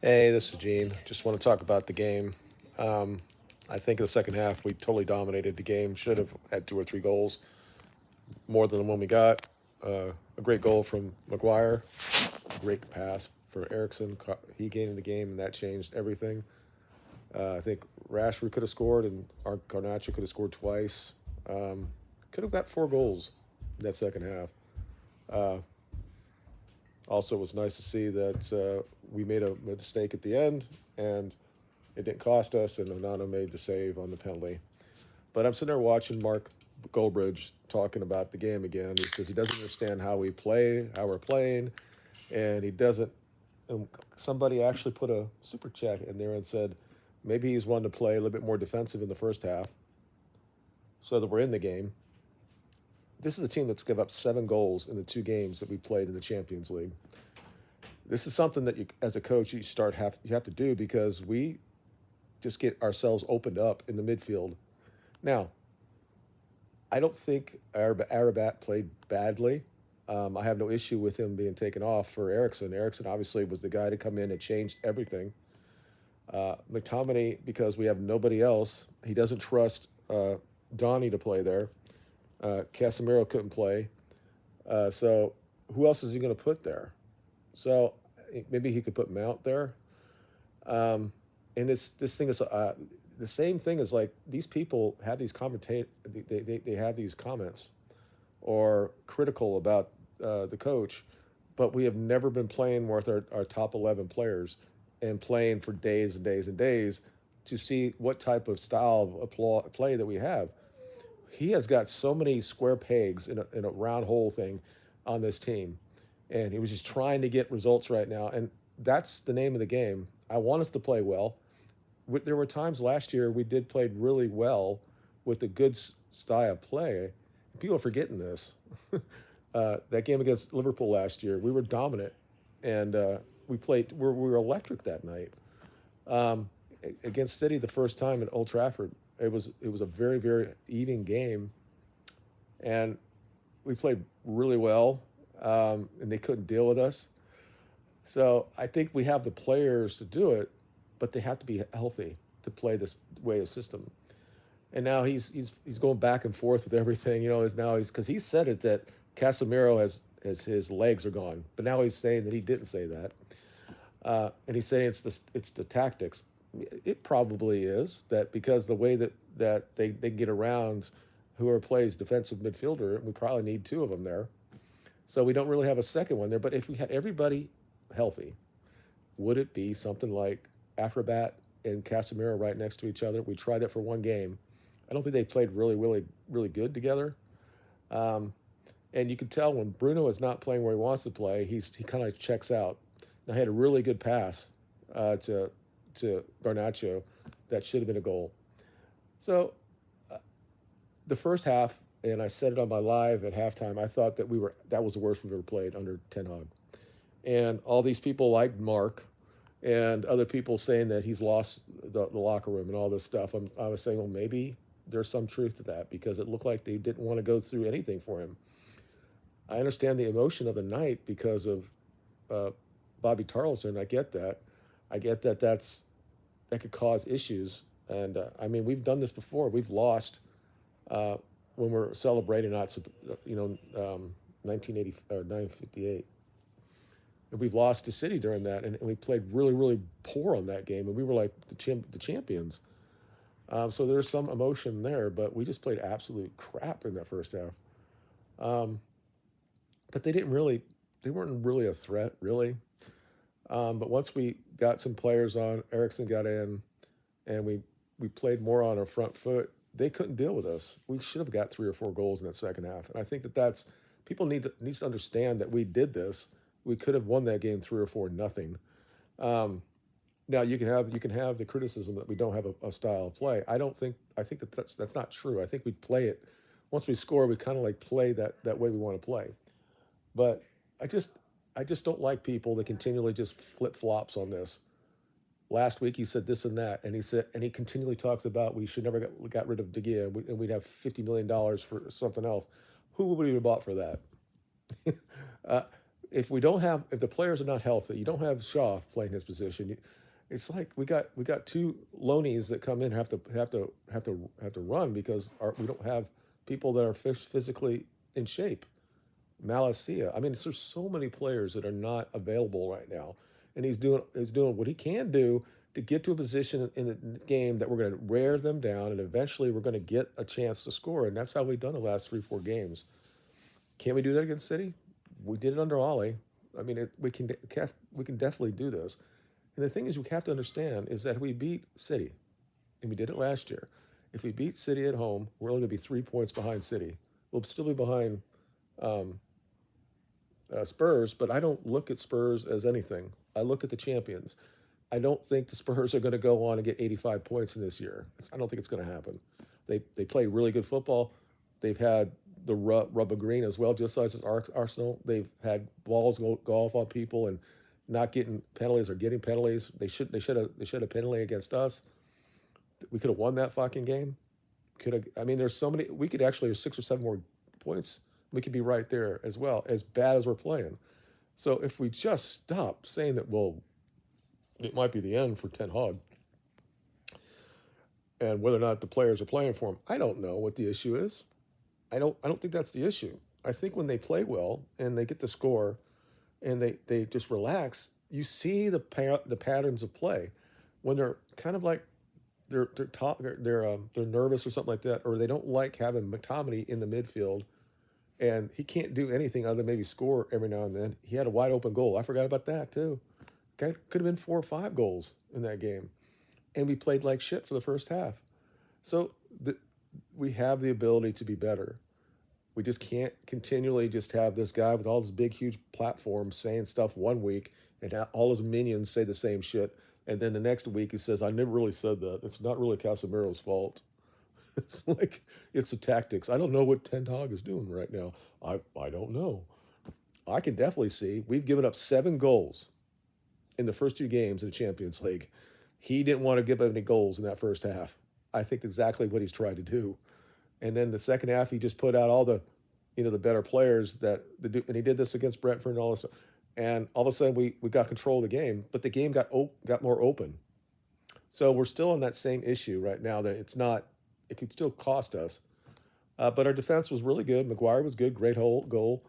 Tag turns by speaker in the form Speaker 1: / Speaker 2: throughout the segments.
Speaker 1: Hey, this is Gene. Just want to talk about the game. Um, I think in the second half we totally dominated the game. Should have had two or three goals more than the one we got. A great goal from McGuire. Great pass for Erickson. He gained the game, and that changed everything. I think Rashford could have scored, and our Garnacho could have scored twice. Could have got four goals in that second half. Uh, Also, it was nice to see that we made a mistake at the end, and it didn't cost us, and Onana made the save on the penalty. But I'm sitting there watching Mark Goldbridge talking about the game again. He says he doesn't understand how we play, how we're playing, and he doesn't. And somebody actually put a super chat in there and said maybe he's wanting to play a little bit more defensive in the first half so that we're in the game. This is a team that's given up 7 goals in the 2 games that we played in the Champions League. This is something that you, as a coach, you have to do because we just get ourselves opened up in the midfield. Now, I don't think Arabat played badly. I have no issue with him being taken off for Erickson. Erickson obviously was the guy to come in and changed everything. McTominay, because we have nobody else, he doesn't trust Donnie to play there. Casemiro couldn't play. So who else is he going to put there? So maybe he could put Mount there. And this thing is the same thing as like these people have these they have these comments or critical about the coach, but we have never been playing with our top 11 players and playing for days and days and days to see what type of style of play that we have. He has got so many square pegs in a round hole thing on this team, and he was just trying to get results right now, and that's the name of the game. I want us to play well. There were times last year we did play really well with a good style of play. People are forgetting this. That game against Liverpool last year, we were dominant, and we were electric that night. Um, Against City the first time at Old Trafford, it was a very very even game, and we played really well, and they couldn't deal with us. So I think we have the players to do it, but they have to be healthy to play this way of system. And now he's going back and forth with everything. Is now he's because he said it that Casemiro has his legs are gone, but now he's saying that he didn't say that, and he's saying it's the tactics. It probably is that because the way that they get around whoever plays defensive midfielder, we probably need two of them there. So we don't really have a second one there. But if we had everybody healthy, would it be something like Afrabat and Casemiro right next to each other? We tried that for one game. I don't think they played really, really, really good together. Um, and you can tell when Bruno is not playing where he wants to play, he kind of checks out. Now he had a really good pass to Garnacho that should have been a goal. So the first half, and I said it on my live at halftime, I thought that was the worst we've ever played under Ten Hag. And all these people like Mark and other people saying that he's lost the locker room and all this stuff. I was saying, well, maybe there's some truth to that because it looked like they didn't want to go through anything for him. I understand the emotion of the night because of uh, Bobby Tarleton. I get that. I get that could cause issues. And I mean, we've done this before. We've lost uh, when we're celebrating, not 1980 or 958. And we've lost to City during that, and we played really, really poor on that game, and we were like the champions. So there's some emotion there, but we just played absolute crap in that first half. Um, but they weren't really a threat, really. But once we got some players on, Erickson got in, and we played more on our front foot. They couldn't deal with us. We should have got 3 or 4 goals in that second half, and I think that's people needs to understand that we did this. We could have won that game 3 or 4 nothing. Um, Now you can have the criticism that we don't have a style of play. I think that's not true. I think we play it once we score. We kind of like play that way we want to play. But I just I just don't like people that continually just flip flops on this. Last week he said this and that, and he continually talks about we should never got rid of De Gea, and we'd have $50 million for something else. Who would we have bought for that? uh, if the players are not healthy, you don't have Shaw playing his position. It's like we got two loanies that come in and have to run because we don't have people that are physically in shape. Malacia. I mean, there's so many players that are not available right now, and he's doing what he can do to get to a position in the game that we're going to wear them down, and eventually we're going to get a chance to score, and that's how we've done the last 3-4 games. Can we do that against City? We did it under Ollie. I mean, we can definitely do this. And the thing is, we have to understand is that if we beat City, and we did it last year, if we beat City at home, we're only going to be 3 points behind City. We'll still be behind Spurs, but I don't look at Spurs as anything. I look at the champions. I don't think the Spurs are going to go on and get 85 points in this year. I don't think it's going to happen. They play really good football. They've had the rub of green as well, just as Arsenal. They've had balls go off on people and not getting penalties or getting penalties. They should have penalty against us. We could have won that fucking game. Could have. I mean, there's so many. We could actually have 6 or 7 more points. We could be right there as well. As bad as we're playing. So if we just stop saying that, well, it might be the end for Ten Hag, and whether or not the players are playing for him, I don't know what the issue is. I don't think that's the issue. I think when they play well and they get the score and they just relax, you see the patterns of play when they're kind of like they're nervous or something like that, or they don't like having McTominay in the midfield, and he can't do anything other than maybe score every now and then. He had a wide open goal. I forgot about that too. Could have been 4 or 5 goals in that game, and we played like shit for the first half. So we have the ability to be better. We just can't continually just have this guy with all this big, huge platform saying stuff one week and all his minions say the same shit. And then the next week he says, I never really said that. It's not really Casemiro's fault. It's like, it's the tactics. I don't know what Ten Hag is doing right now. I don't know. I can definitely see we've given up 7 goals in the first 2 games in the Champions League. He didn't want to give up any goals in that first half. I think exactly what he's tried to do. And then the second half, he just put out all the better players and he did this against Brentford and all this stuff. And all of a sudden, we got control of the game, but the game got more open. So we're still on that same issue right now that it could still cost us. But our defense was really good. Maguire was good, great goal.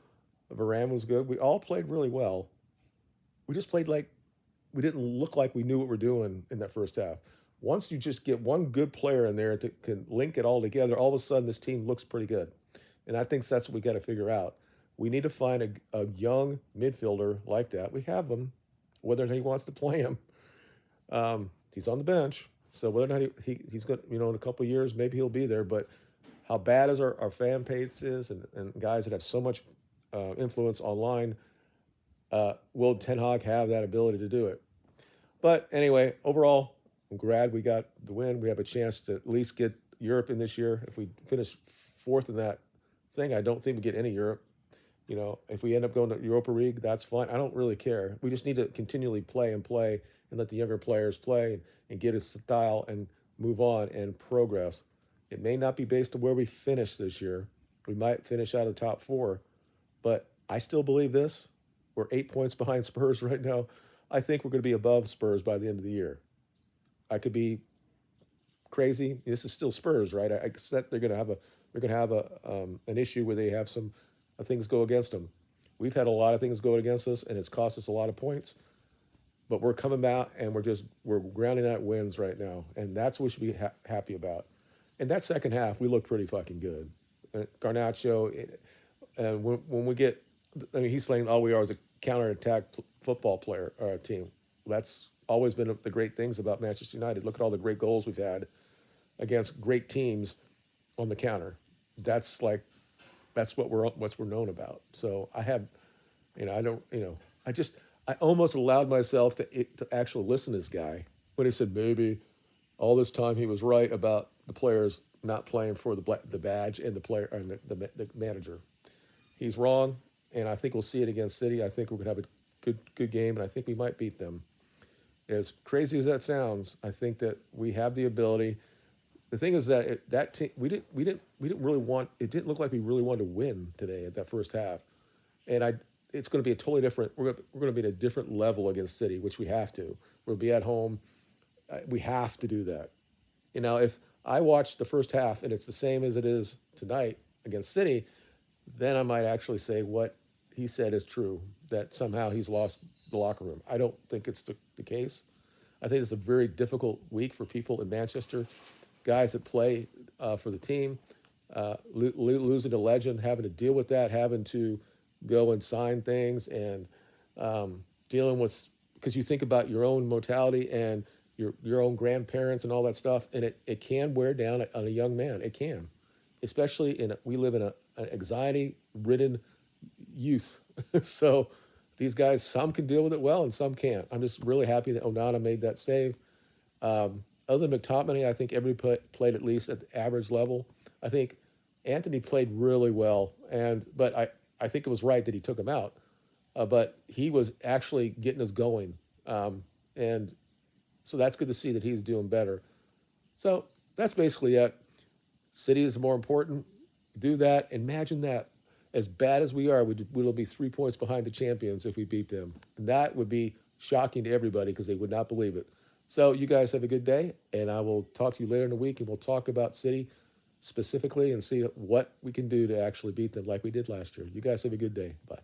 Speaker 1: Varane was good. We all played really well. We just played like we didn't look like we knew what we're doing in that first half. Once you just get one good player in there to can link it all together, all of a sudden this team looks pretty good. And I think that's what we got to figure out. We need to find a young midfielder like that. We have him, whether or not he wants to play him. He's on the bench, so whether or not he's going, in a couple of years, maybe he'll be there. But how bad as our fan base is, and guys that have so much influence online, will Ten Hag have that ability to do it? But anyway, overall, I'm glad we got the win. We have a chance to at least get Europe in this year. If we finish 4th in that thing, I don't think we get any Europe. If we end up going to Europa League, that's fine. I don't really care. We just need to continually play and let the younger players play and get a style and move on and progress. It may not be based on where we finish this year. We might finish out of the top 4, but I still believe this. We're 8 points behind Spurs right now. I think we're going to be above Spurs by the end of the year. I could be crazy. This is still Spurs, right? I expect they're going to have an issue where they have some things go against them. We've had a lot of things go against us, and it's cost us a lot of points. But we're coming out, and we're grounding out wins right now, and that's what we should be happy about. And that second half, we look pretty fucking good. Garnacho, and when we get, he's saying all we are is a counter-attack football player or team. That's always been the great things about Manchester United. Look at all the great goals we've had against great teams on the counter. That's what we're known about. So I almost allowed myself to actually listen to this guy when he said maybe all this time he was right about the players not playing for the badge and the player and the manager. He's wrong, and I think we'll see it against City. I think we're gonna have a good game, and I think we might beat them. As crazy as that sounds, I think that we have the ability. The thing is that that team we didn't really want. It didn't look like we really wanted to win today at that first half, and it's going to be a totally different. We're going to be at a different level against City, which we have to. We'll be at home. We have to do that. If I watch the first half and it's the same as it is tonight against City, then I might actually say what he said is true, that somehow he's lost the locker room. I don't think it's the case. I think it's a very difficult week for people in Manchester, guys that play for the team, losing a legend, having to deal with that, having to go and sign things, and dealing with, because you think about your own mortality and your own grandparents and all that stuff, and it can wear down on a young man. It can, especially we live in an anxiety ridden youth. So these guys, some can deal with it well and some can't. I'm just really happy that Onana made that save. Other than McTominay, I think everybody played at least at the average level. I think Anthony played really well, but I think it was right that he took him out. But he was actually getting us going, and so that's good to see that he's doing better. So that's basically it. City is more important. Do that. Imagine that. As bad as we are, we'll be 3 points behind the champions if we beat them. And that would be shocking to everybody because they would not believe it. So you guys have a good day, and I will talk to you later in the week, and we'll talk about City specifically and see what we can do to actually beat them like we did last year. You guys have a good day. Bye.